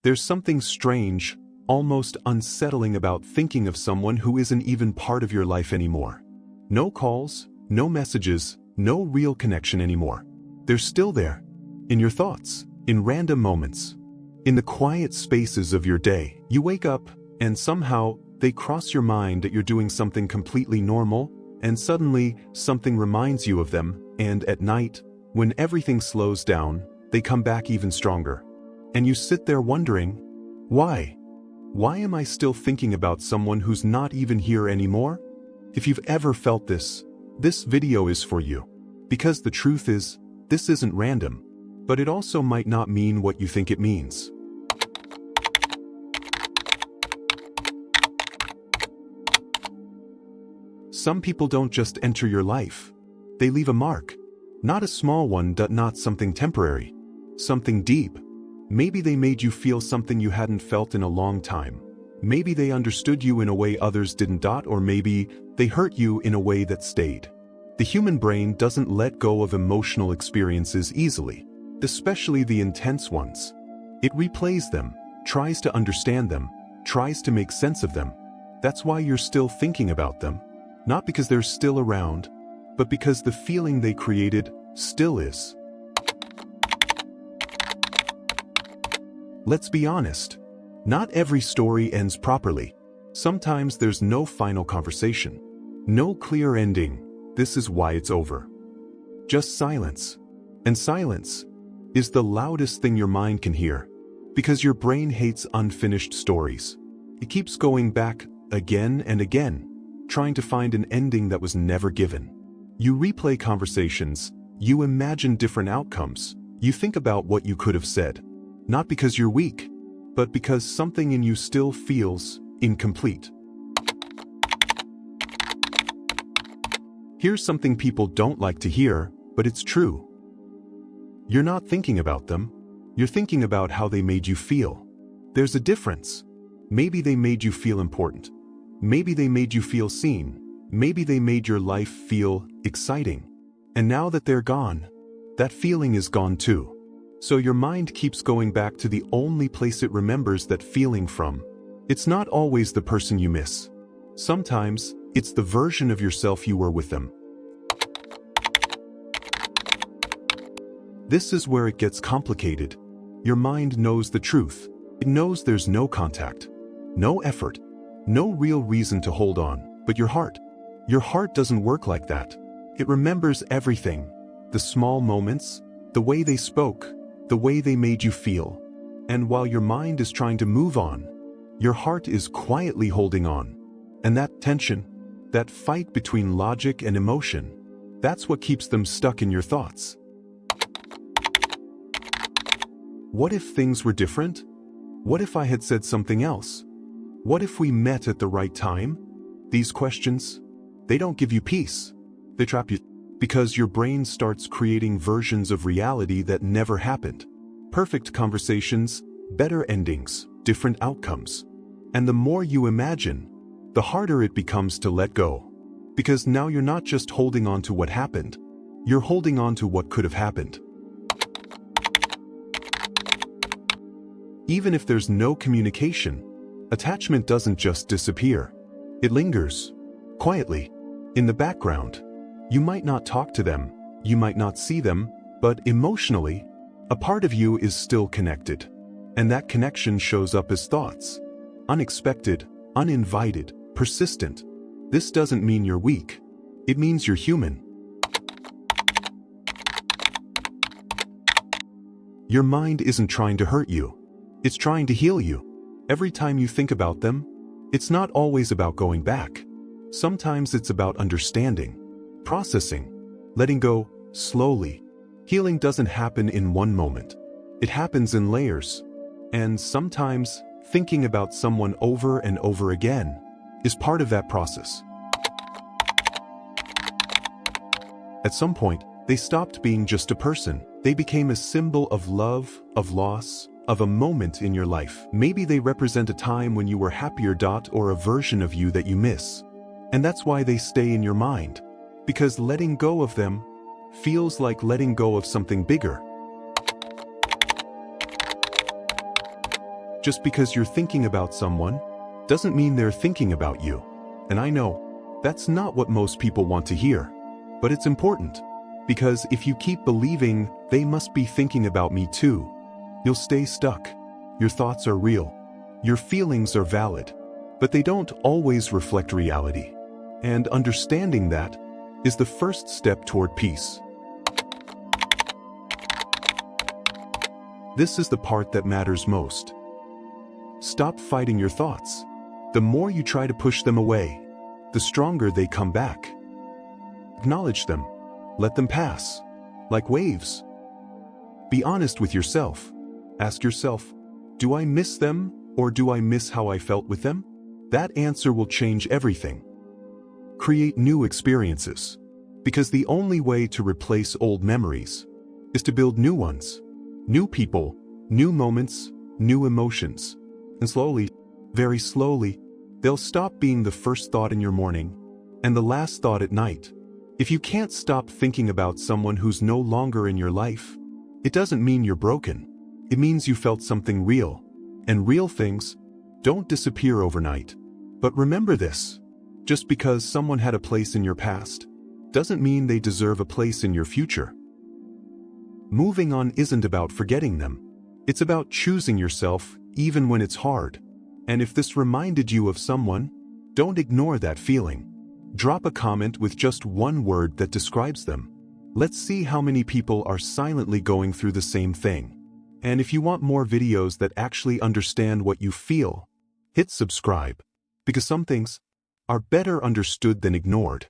There's something strange, almost unsettling about thinking of someone who isn't even part of your life anymore. No calls, no messages, no real connection anymore. They're still there. In your thoughts, in random moments, in the quiet spaces of your day. You wake up, and somehow, they cross your mind that you're doing something completely normal, and suddenly, something reminds you of them, and at night, when everything slows down, they come back even stronger. And you sit there wondering, why? Why am I still thinking about someone who's not even here anymore? If you've ever felt this video is for you. Because the truth is, this isn't random, but it also might not mean what you think it means. Some people don't just enter your life. They leave a mark. Not a small one, not something temporary. Something deep. Maybe they made you feel something you hadn't felt in a long time. Maybe they understood you in a way others didn't, or maybe they hurt you in a way that stayed. The human brain doesn't let go of emotional experiences easily, especially the intense ones. It replays them, tries to understand them, tries to make sense of them. That's why you're still thinking about them. Not because they're still around, but because the feeling they created still is. Let's be honest. Not every story ends properly. Sometimes there's no final conversation. No clear ending. This is why it's over. Just silence. And silence is the loudest thing your mind can hear. Because your brain hates unfinished stories. It keeps going back again and again, trying to find an ending that was never given. You replay conversations, you imagine different outcomes, you think about what you could have said. Not because you're weak, but because something in you still feels incomplete. Here's something people don't like to hear, but it's true. You're not thinking about them, you're thinking about how they made you feel. There's a difference. Maybe they made you feel important. Maybe they made you feel seen. Maybe they made your life feel exciting. And now that they're gone, that feeling is gone too. So your mind keeps going back to the only place it remembers that feeling from. It's not always the person you miss. Sometimes, it's the version of yourself you were with them. This is where it gets complicated. Your mind knows the truth. It knows there's no contact, no effort, no real reason to hold on, but your heart doesn't work like that. It remembers everything, the small moments, the way they spoke, the way they made you feel. And while your mind is trying to move on, your heart is quietly holding on. And that tension, that fight between logic and emotion, that's what keeps them stuck in your thoughts. What if things were different? What if I had said something else? What if we met at the right time? These questions, they don't give you peace. They trap you. Because your brain starts creating versions of reality that never happened. Perfect conversations, better endings, different outcomes. And the more you imagine, the harder it becomes to let go. Because now you're not just holding on to what happened, you're holding on to what could have happened. Even if there's no communication, attachment doesn't just disappear. It lingers, quietly, in the background. You might not talk to them, you might not see them, but emotionally, a part of you is still connected. And that connection shows up as thoughts. Unexpected, uninvited, persistent. This doesn't mean you're weak. It means you're human. Your mind isn't trying to hurt you. It's trying to heal you. Every time you think about them, it's not always about going back. Sometimes it's about understanding. Processing, letting go, slowly. Healing doesn't happen in one moment. It happens in layers. And sometimes, thinking about someone over and over again is part of that process. At some point, they stopped being just a person. They became a symbol of love, of loss, of a moment in your life. Maybe they represent a time when you were happier, or a version of you that you miss. And that's why they stay in your mind. Because letting go of them feels like letting go of something bigger. Just because you're thinking about someone doesn't mean they're thinking about you. And I know that's not what most people want to hear, but it's important, because if you keep believing they must be thinking about me too, you'll stay stuck. Your thoughts are real, your feelings are valid, but they don't always reflect reality. And understanding that is the first step toward peace. This is the part that matters most. Stop fighting your thoughts. The more you try to push them away, the stronger they come back. Acknowledge them. Let them pass, like waves. Be honest with yourself. Ask yourself, do I miss them, or do I miss how I felt with them? That answer will change everything. Create new experiences, because the only way to replace old memories is to build new ones. New people, new moments, new emotions. And slowly, very slowly, they'll stop being the first thought in your morning and the last thought at night. If you can't stop thinking about someone who's no longer in your life, it doesn't mean you're broken. It means you felt something real. And real things don't disappear overnight. But remember this, just because someone had a place in your past doesn't mean they deserve a place in your future. Moving on isn't about forgetting them. It's about choosing yourself even when it's hard. And if this reminded you of someone, don't ignore that feeling. Drop a comment with just one word that describes them. Let's see how many people are silently going through the same thing. And if you want more videos that actually understand what you feel, hit subscribe, because some things are better understood than ignored.